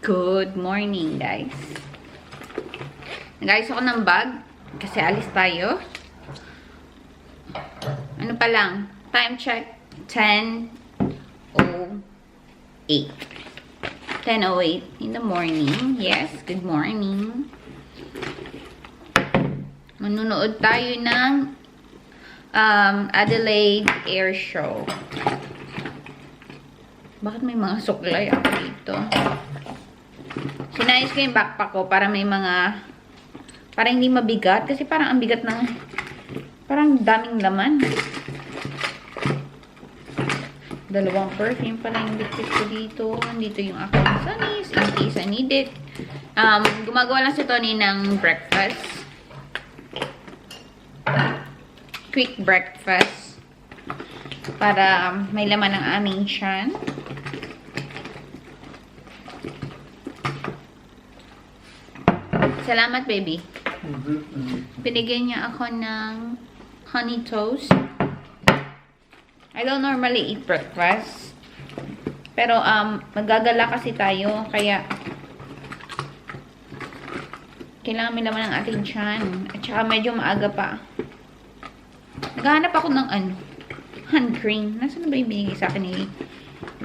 Good morning, guys. Nag-ayos ako ng bag kasi alis tayo. Ano pa lang? Time check. 10:08. 10:08 in the morning. Yes, good morning. Manunood tayo ng Adelaide Air Show. Bakit may mga suklay ako dito? Sinayos ko yung backpack ko para may mga... para hindi mabigat. Kasi parang ang bigat ng... parang daming laman. Dalawang perfume pala yung bitbit ko dito. Dito yung aking sunnies. In case I need it. Gumagawa lang si Tony ng breakfast. Quick breakfast. Para may laman ng aming tiyan. Salamat, baby. Binigyan niya ako ng honey toast. I don't normally eat breakfast. Pero, magagala kasi tayo. Kaya, kailangan may laman ng ating tiyan. At saka medyo maaga pa. Naghahanap ako ng hand cream. Nasaan na ba yung binigay sa akin ni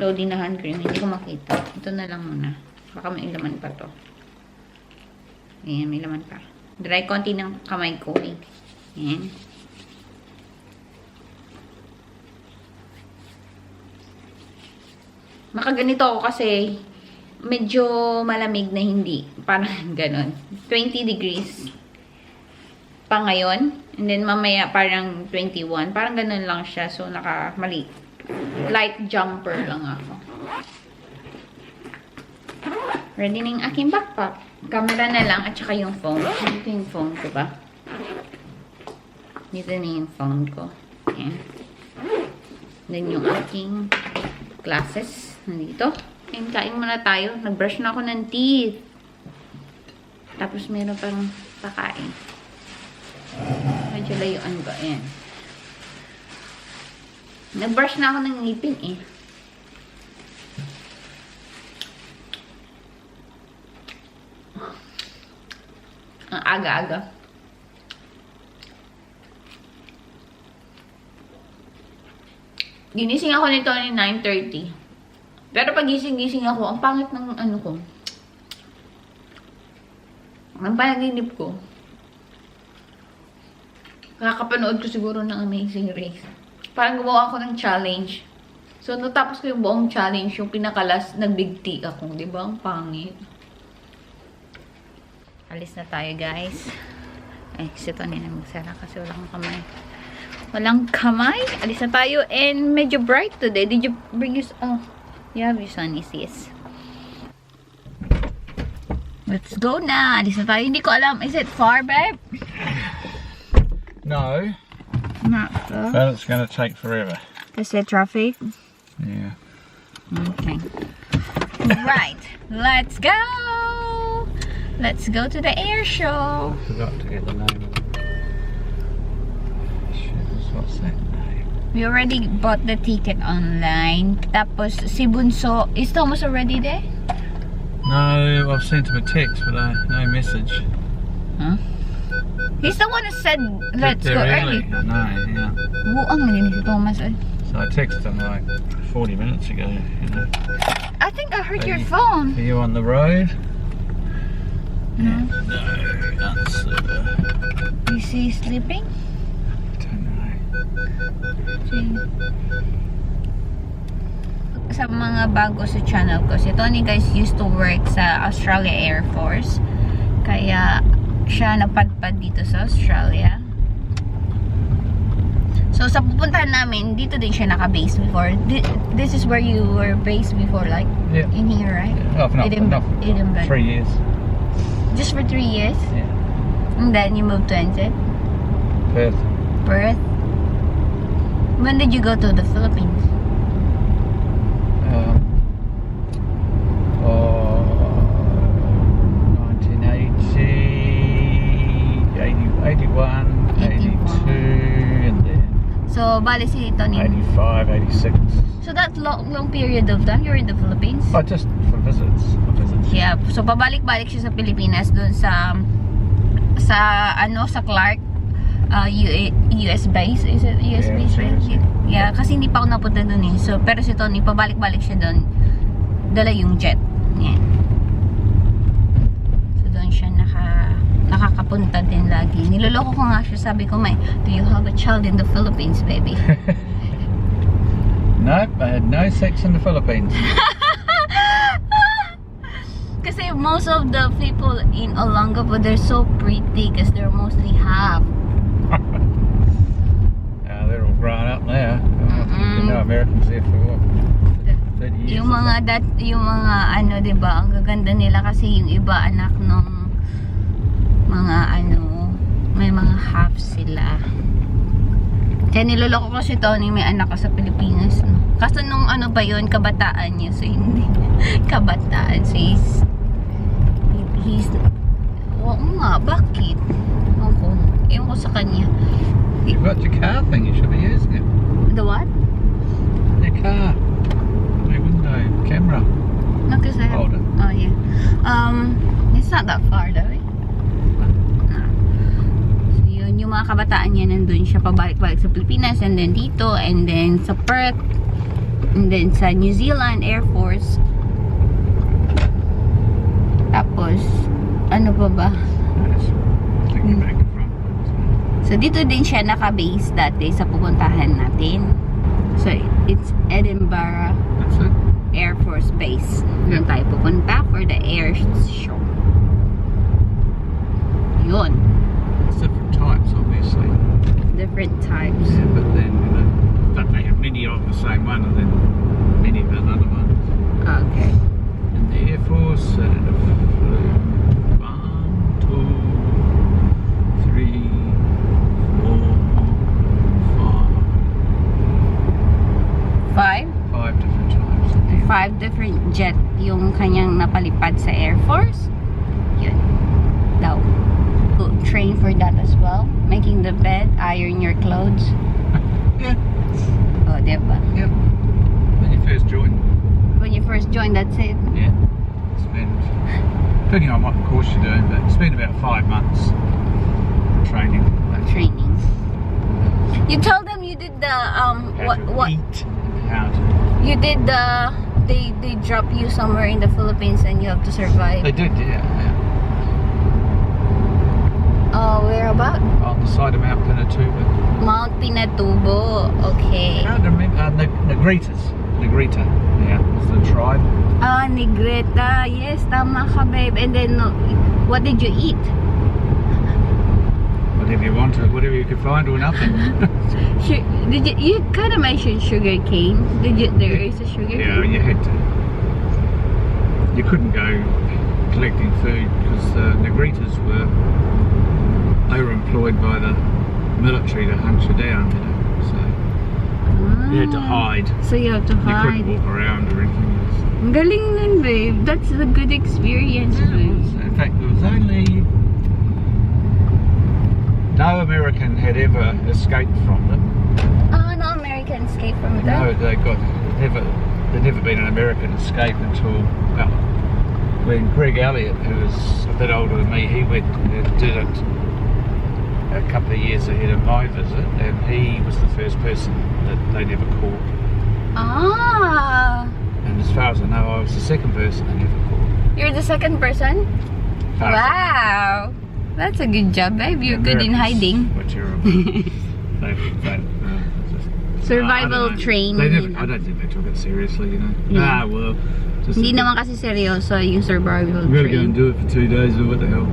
Lodi na hand cream? Hindi ko makita. Ito na lang muna. Baka may laman pa to. Ayan, may laman pa. Dry konti ng kamay ko eh. Ayan. Makaganito ako kasi medyo malamig na hindi. Parang ganun. 20 degrees pa ngayon. And then mamaya parang 21. Parang ganun lang siya. So mali. Light jumper lang ako. Ready na yung aking backpack. Camera na lang at saka yung phone. Dito yung phone ko ba? Dito na yung phone ko. Ayan. Then yung aking glasses. Nandito. Ayan, kain muna tayo. Nag-brush na ako ng teeth. Tapos meron pang pakain. Medyo layuan ba? Ayan. Nag-brush na ako ng ngipin eh. Ang aga-aga. Ginising ako nito ni 9:30. Pero pag gising-gising ako, ang pangit ng ano ko. Ang panaginip ko. Kakapanood ko siguro ng Amazing Race. Parang gumawa ako ng challenge. So, natapos ko yung buong challenge, yung pinakalas, nag-big tea ako. Diba? Ang pangit. Alis na tayo, guys. Ay, kasi ito nila magsara kasi walang kamay. Walang kamay. Alis na tayo. And medyo bright today. Did you bring your... Oh, you have your sunnies, sis. Let's go na. Alis na tayo. Hindi ko alam. Is it far, babe? No. Not so. But it's going to take forever. Is there traffic? Yeah. Okay. Right. Let's go! Let's go to the air show. I forgot to get the name of it. What's that name? We already bought the ticket online. Tapos si Bunso, is Thomas already there? No, I've sent him a text, but no message. Huh? He's the one who said let's go early. I know, yeah. Buang din si Thomas. So I texted him like 40 minutes ago, you know. I think I heard your phone. Are you on the road? No. No, answer. Is he sleeping? I don't know. Sa mga bago sa channel ko, si Tony guys used to work sa Australia Air Force. Kaya siya napadpad dito sa Australia. So sa pupuntahan namin, dito din siya naka-base before. This is where you were based before, like Yeah. in here, right? Oh, not 3 years. Just for 3 years? Yeah. And then you moved to NZ? Perth. Perth? When did you go to the Philippines? 1980, 81, 82, and then So, bali si Tony. 85, 86. So that long period of time, you're in the Philippines? Oh, just for visits. Yeah. So pabalik-balik siya sa Pilipinas doon sa Clark US base. Is it US base? Yeah, kasi hindi pa ako napunta doon eh. So pero si Tony pabalik-balik siya doon. Dala yung jet. Yan. So doon siya nakakapunta din lagi. Niloloko ko nga siya. Sabi ko, do you have a child in the Philippines, baby? Nope, I had no sex in the Philippines. Kasi most of the people in Olongapo, they're so pretty because they're mostly half. They're all grown up now. You know, Americans there for what? 30 years. Yung mga ano, 'di ba? Ang gaganda nila kasi yung iba anak nung mga ano, may mga half sila. Kaya niloloko ko si Tony, may anak ko sa Pilipinas. No? Kaso nung ano ba yun, kabataan niya. So hindi. Kabataan. So he's oo nga, bakit? Ewan ko sa kanya. You've got your car thing, you should be using it. The what? Your car. Your window camera. No, because I have... Hold it. Oh, yeah. It's not that far though, eh? Yung mga kabataan niya nandun siya pabalik-balik sa Pilipinas and then dito and then sa Perth and then sa New Zealand Air Force, tapos ano pa ba, so dito din siya naka-base dati sa pupuntahan natin. So it's Edinburgh Air Force Base. Doon tayo pupunta for the air show. Yun. Different types, obviously. Different types. Yeah, but then, you know, don't they have many of the same one and then many of another one? Okay. In the Air Force, I don't know, 1, 2, 3, 4, 5. 5 different types. 5 different jet yung kanyang napalipad sa Air Force. Yun. Daw. Go train for that as well. Making the bed, iron your clothes. Yeah. Oh, diba? Yep. When you first join. When you first join, that's it. Yeah. Spend, depending on what course you're doing, but spend about 5 months training. Training. You tell them you did the How to eat, how to... You did the they drop you somewhere in the Philippines and you have to survive. They did, yeah. Where about? On the side of Mount Pinatubo. Mount Pinatubo. Okay. I don't remember. Negritas. Negrita. Yeah, was the tribe. Negrita. Yes, tama ka, babe. And then, what did you eat? Whatever you wanted, whatever you could find or nothing. You kind of mentioned sugar cane. There is a sugar cane? Yeah, you had to. You couldn't go collecting food because Negritas they were employed by the military to hunt you down, you know, so you had to hide. So you have to hide. You couldn't walk around or anything else. Galing nun, babe. That's a good experience, babe. In fact, there was only... No American had ever escaped from them. Oh, no American escaped from that? No, there'd never been an American escape until, well, when Greg Elliott, who was a bit older than me, he went and did it a couple of years ahead of my visit, and he was the first person that they never caught. Ah! And as far as I know, I was the second person they never caught. You're the second person? Wow! That's a good job, babe. You're good in hiding. Were terrible. Survival training. I don't think they took it seriously, you know. Yeah. Well, just hindi naman kasi seryoso yung survival training. We're going to go and do it for 2 days, or what the hell.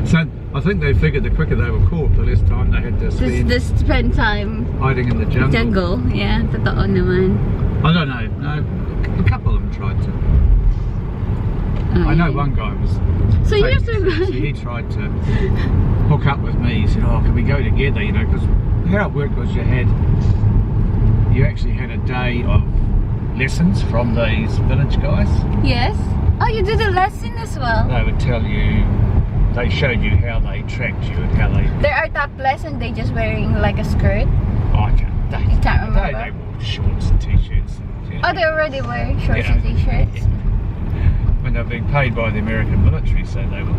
So I think they figured the quicker they were caught, the less time they had to spend time hiding in the jungle. Yeah, totoo naman. I don't know. No, a couple of them tried to. I know one guy was. So you're surviving. He tried to hook up with me. He said, "Oh, can we go together?" You know, because how it worked was you actually had a day of lessons from these village guys. Yes. Oh, you did a lesson as well. They would tell you. They showed you how they tracked you and how they... There are topless and they just wearing like a skirt? Oh, I can't... You can't remember? They wore shorts and t-shirts. Oh, they already wear shorts and t-shirts? But mean, they're being paid by the American military, so they were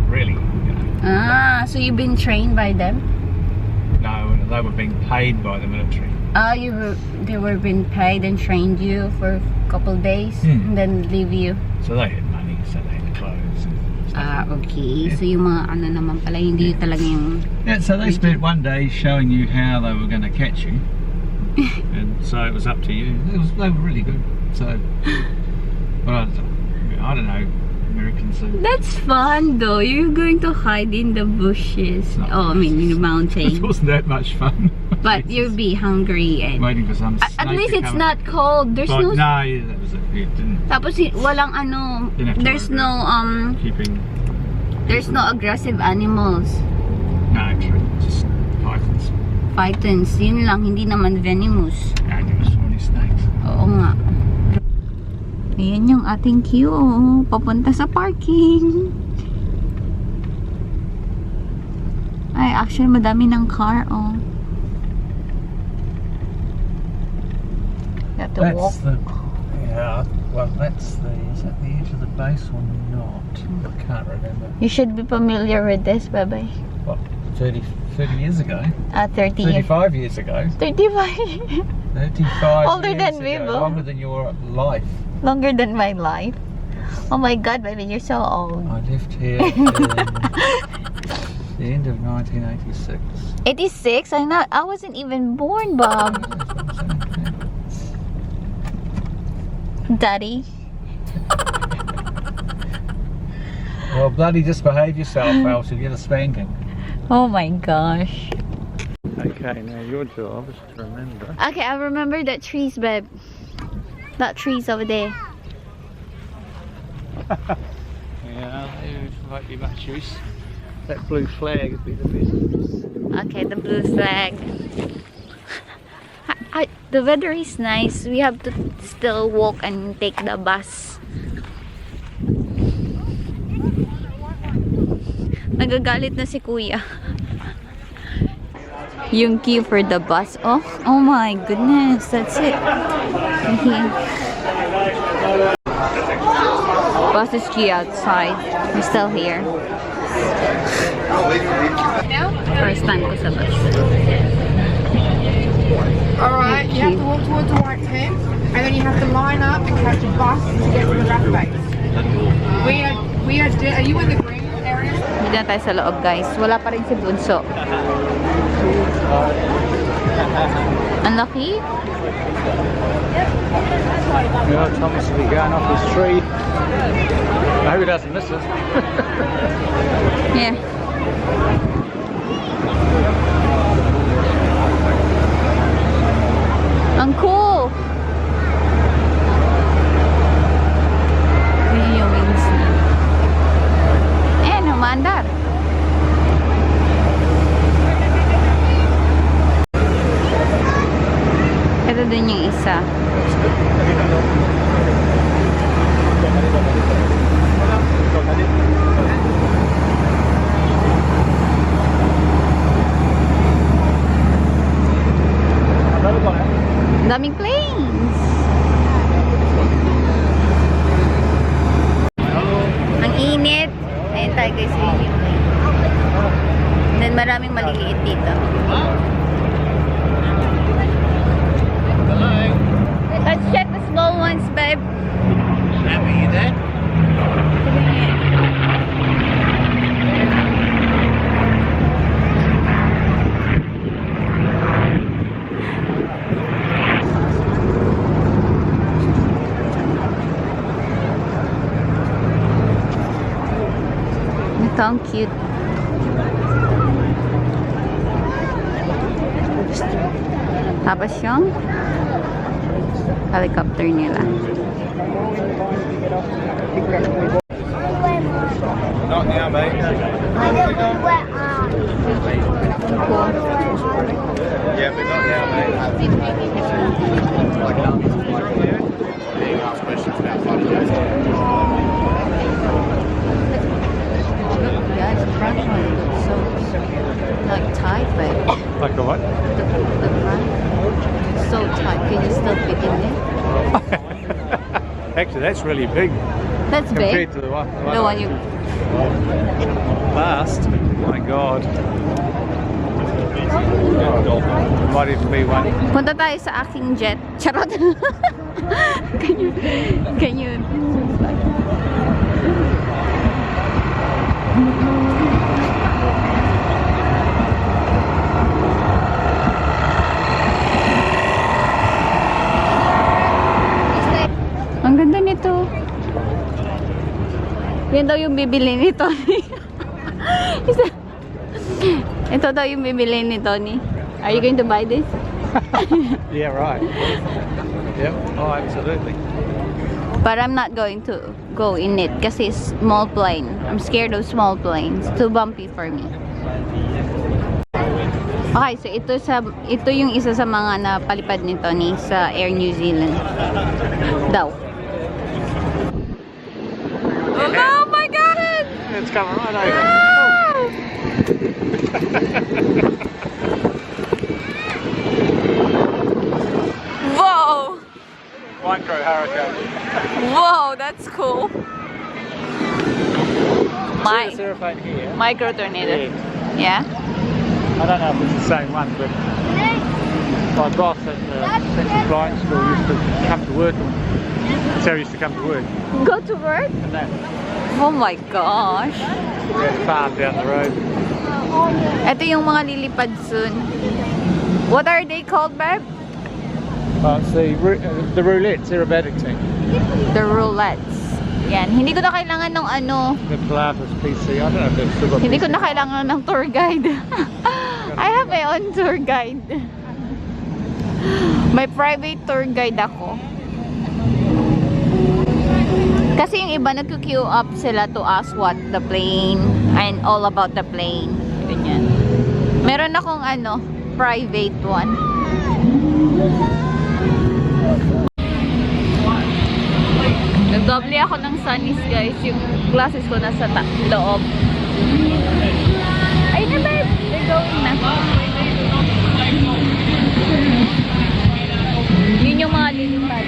really, you know. Ah, so you've been trained by them? No, they were being paid by the military. Oh, they were being paid and trained you for a couple days and then leave you. So they had money, so they had clothes and stuff. Ah, okay. Yeah. So yung mga ano naman pala, hindi talaga yung... Yeah, so they spent one day showing you how they were going to catch you. And so it was up to you. They were really good. So, but I don't know, Americans are... That's fun though. You're going to hide in the bushes. Oh, I mean in the mountains. It wasn't that much fun. But you'll be hungry and... Waiting for some snake at least to it's come not cold. There's but no... No, yeah, that was it. It didn't... Tapos walang ano... There's no keeping... There's no aggressive animals. No, actually, just pythons. Pythons, yun lang, hindi naman venomous. And there was 40 snakes. Oo nga. Ayan yung ating queue, oh. Papunta sa parking. Ay, actually, madami ng car, oh. You have to walk. Yeah, well, that's the... Is that the edge of the base or not? I can't remember. You should be familiar with this, Bebe. What, 30 years ago? 30 35 years ago? 35 35 Older years than ago, me, Bo. longer than your life. Longer than my life. Oh my God, baby, you're so old. I left here in the end of 1986. 86? I wasn't even born, Bob. Daddy. Well, bloody just behave yourself, else you'll get a spanking. Oh my gosh. Okay, now your job is to remember. Okay, I remember that trees, babe. That trees over there. Yeah, it might be much use. That blue flag would be the best. Okay, the blue flag. The weather is nice. We have to still walk and take the bus. Nagagalit na si Kuya. Yung queue for the bus. Oh my goodness. That's it. Bus is queue outside. We're still here. First time ko sa bus. Alright, you have to walk towards the white tent and then you have to line up and catch a bus to get to the raft base. Are you in the green area? Hindi na tayo sa loob, guys. Wala pa rin si Bunso. Ang laki? Yeah, Thomas will be going off his tree. I hope he doesn't miss it. Yeah. Ang cool! Yun yung wings niya. Umandar. Ito din yung isa. Daming planes. Ang init. Ayun tayo guys. And then maraming maliliit dito. Let's check the small ones, babe. Happy you there? Ito ang cute. Tapos yung helicopter nila. Not now, mate. Cool. Yeah, but not now, mate. Ask questions about photos. Yeah, the front one looks so like tight, but Like a what? the front is so tight. Can you still fit in there? Actually, that's really big. That's big. compared to the one The one you... fast. My God. Might even be one. Punta tayo sa aking jet. Charot. Can you... Ang ganda nito. Yan daw yung bibili ni Tony. Ito daw yung bibili ni Tony. Are you going to buy this? Yeah, right. Yep. Oh, absolutely. But I'm not going to go in it kasi small plane. I'm scared of small planes. Too bumpy for me. Okay, so ito yung isa sa mga napalipad ni Tony sa Air New Zealand. Daw. Oh my God! It's coming right over. Ah! Whoa! Micro hurricane. Whoa, that's cool. There's a aeroplane here. Micro tornado. Yeah? I don't know if it's the same one, but my boss at the Central Flight School used to come to work. Sarah used to come to work. Go to work? And that. Oh my gosh. We had a farm down the road. Ito yung mga lilipad soon. What are they called, babe? It's the roulettes, aerobatic team. The roulettes. Yan. Hindi ko na kailangan ng ano. The Pilates PC. I don't know if they've still got Hindi ko PC. na kailangan ng tour guide. I have my own tour guide. May private tour guide ako. Kasi yung iba nagku-queue up sila to ask what the plane and all about the plane. Ganyan. Meron akong ano, private one. Nagdoble ako ng sunnies, guys. Yung glasses ko nasa loob. Ay na, babe! They're going na. Yun yung mga lilipad.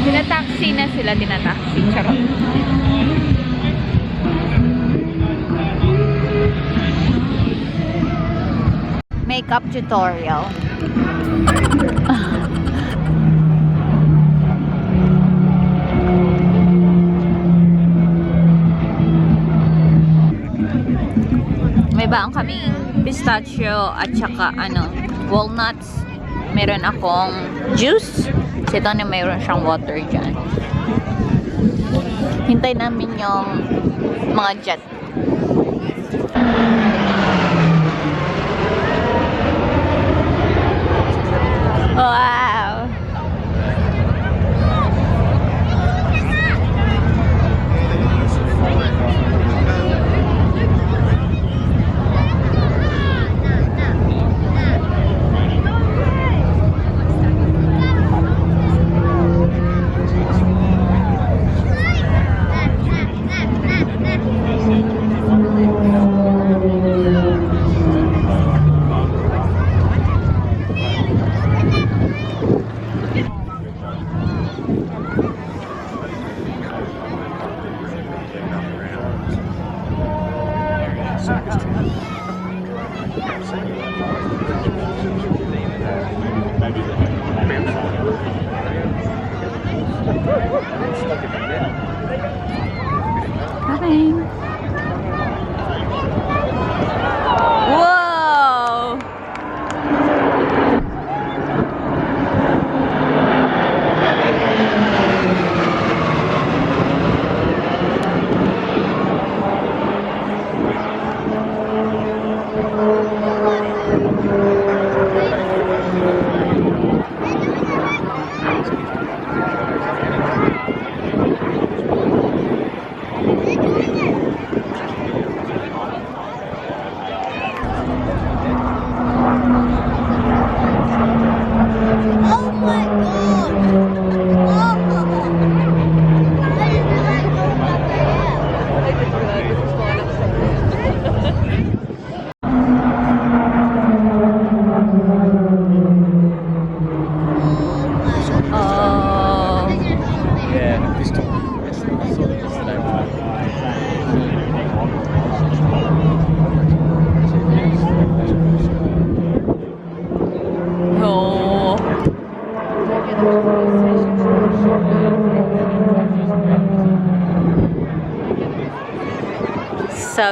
Tinataxi na sila, tinataxi. Charot. Makeup tutorial. May baang kaming pistachio at saka ano, walnuts. Meron akong juice. Kasi ito na mayroon siyang water dyan. Hintay namin yung mga jet. Wow!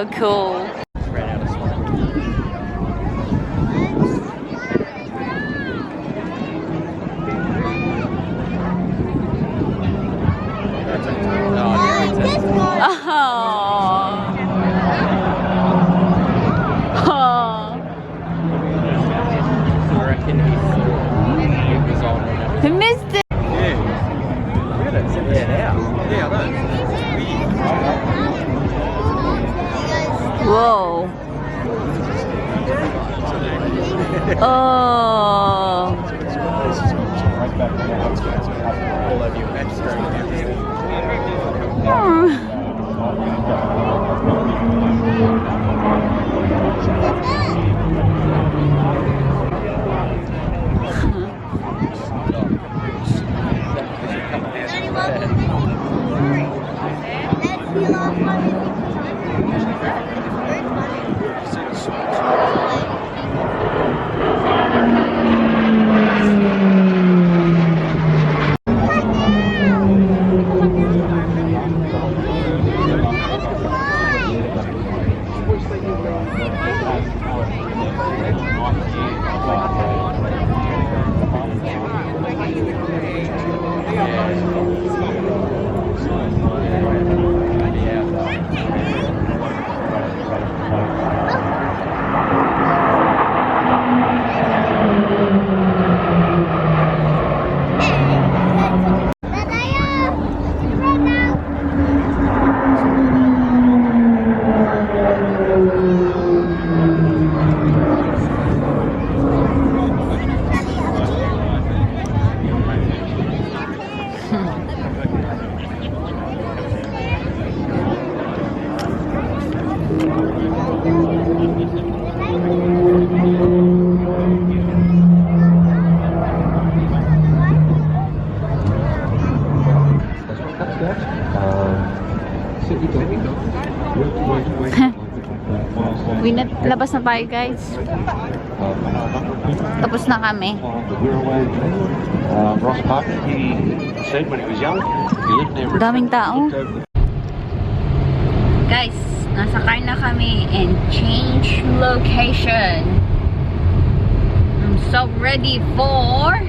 So cool. Ran out of smoke. I reckon he was on. He missed it. Yeah. Really? Send that out. Yeah, I know. Whoa. Oh. All over your match screen and everything. Labas na tayo, guys. Tapos na kami. Daming tao. Guys, nasa car na kami and change location. I'm so ready for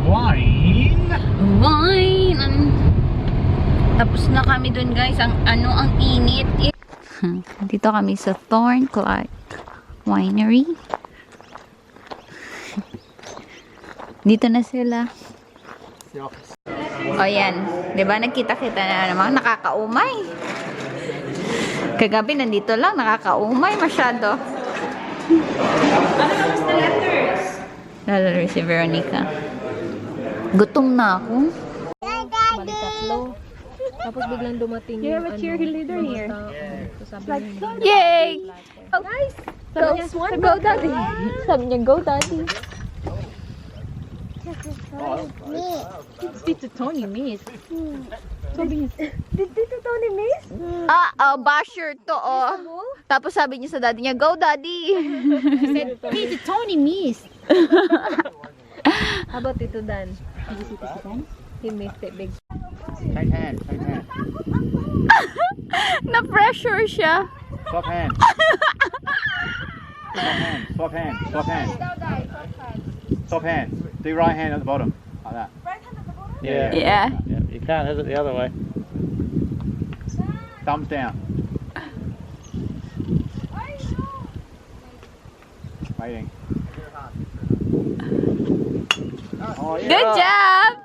Wine. Tapos na kami dun, guys. Ang init. Dito kami sa Thorncliffe Winery. Dito na sila. O yan. Diba nagkita-kita na naman. Nakakaumay. Kagabi nandito lang. Nakakaumay masyado. Ano naman na letters? Lalaro si Veronica. Gutom na ako. Balikan. Tapos biglang dumating yung cheerleader here. Like, Yay! oh, guys! Go, Daddy! Sabi niya, go, Daddy! Dito Tony miss. Dito Tony miss? Basher to, oh. Tapos sabi niya sa daddy niya, go, Daddy! Dito Tony miss. How about Tito Dan? He missed it big. Shake hands, shake hands. Na-pressure siya. Swap hands. Swap hands, swap hands, swap hands. Swap hands. Do your right hand at the bottom, like that. Right hand at the bottom? Yeah. Yeah. You can't have it the other way. Thumbs down. Waiting. Oh, yeah. Good job!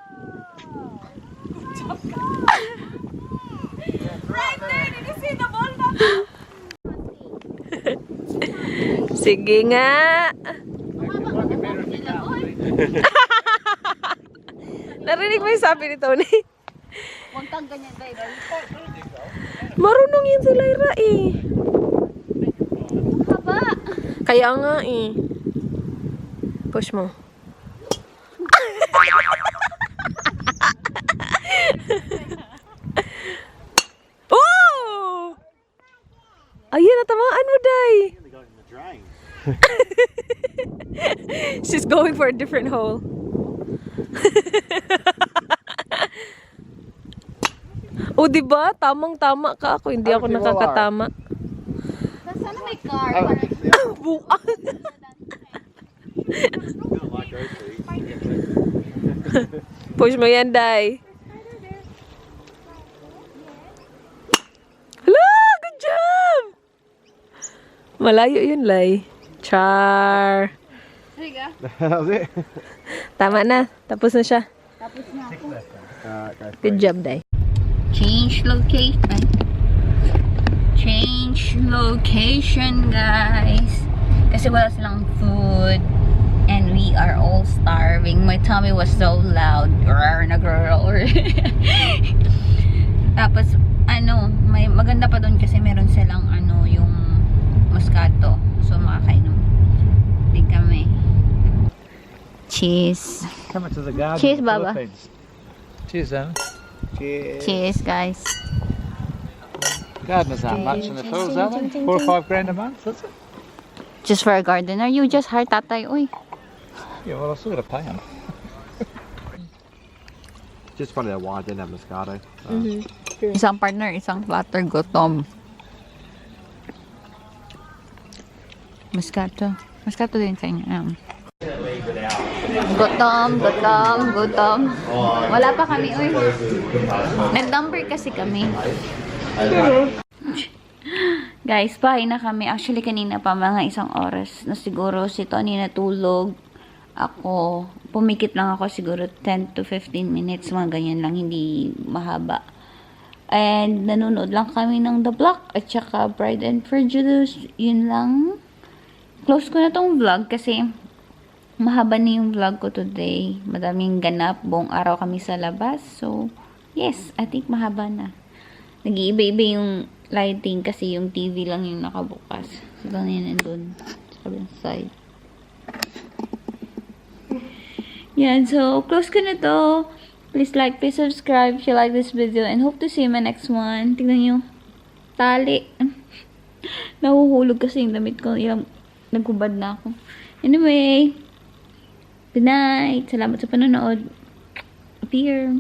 Right there, did you see the ball? Sige nga. Narinig mo yung sabi ni Tony? Huwag kang ganyan, Lyra. Marunong yan si Lyra eh. Haba. Kaya nga eh. Push mo. Oh! Ayun, natamaan mo, Day. She's going for a different hole. O, diba? Tamang-tama ka. Ako, hindi ako nakakatama. Sana may car. Buwan. Push mo yan, Day. Hala! Good job! Malayo yun, Lai. Char. That was it. Tama na. Tapos na siya. Good job, Day. Change location. Change location, guys. Kasi wala silang food. And we are all starving. My tummy was so loud. Tapos, may maganda pa doon kasi meron silang yung moscato. So, makakainom din kami. Cheese. Coming to the garden. Cheers, Baba. Cheers, Anna. Cheers. Cheers, guys. Gardeners aren't much in the fields, are they? 4 or 5 grand a month, that's it? Just for a gardener, you just hire tatay. Uy. Yeah, well, I still got to pay them. Just funny that wine didn't have Moscato. Isang partner, isang platter, gutom. Moscato. Moscato din sa inyo. Gutom. Wala pa kami, uy. Nag-number kasi kami. Guys, bahay na kami. Actually, kanina pa mga 1 oras na siguro si Tony natulog. Ako, pumikit lang ako siguro 10 to 15 minutes. Mga ganyan lang, hindi mahaba. And nanonood lang kami ng The Block at saka Pride and Prejudice. Yun lang. Close ko na tong vlog kasi mahaba na yung vlog ko today. Madaming ganap. Buong araw kami sa labas. So, yes, I think mahaba na. Nag-iiba-iba yung lighting kasi yung TV lang yung nakabukas. So, lang yun nandun. Sa side. Yan, so, close ko na to. Please like, please subscribe if you like this video. And hope to see you in my next one. Tignan nyo. Tali. Nahuhulog kasi yung damit ko. Naghubad na ako. Anyway. Good night. Salamat sa panonood. Appear.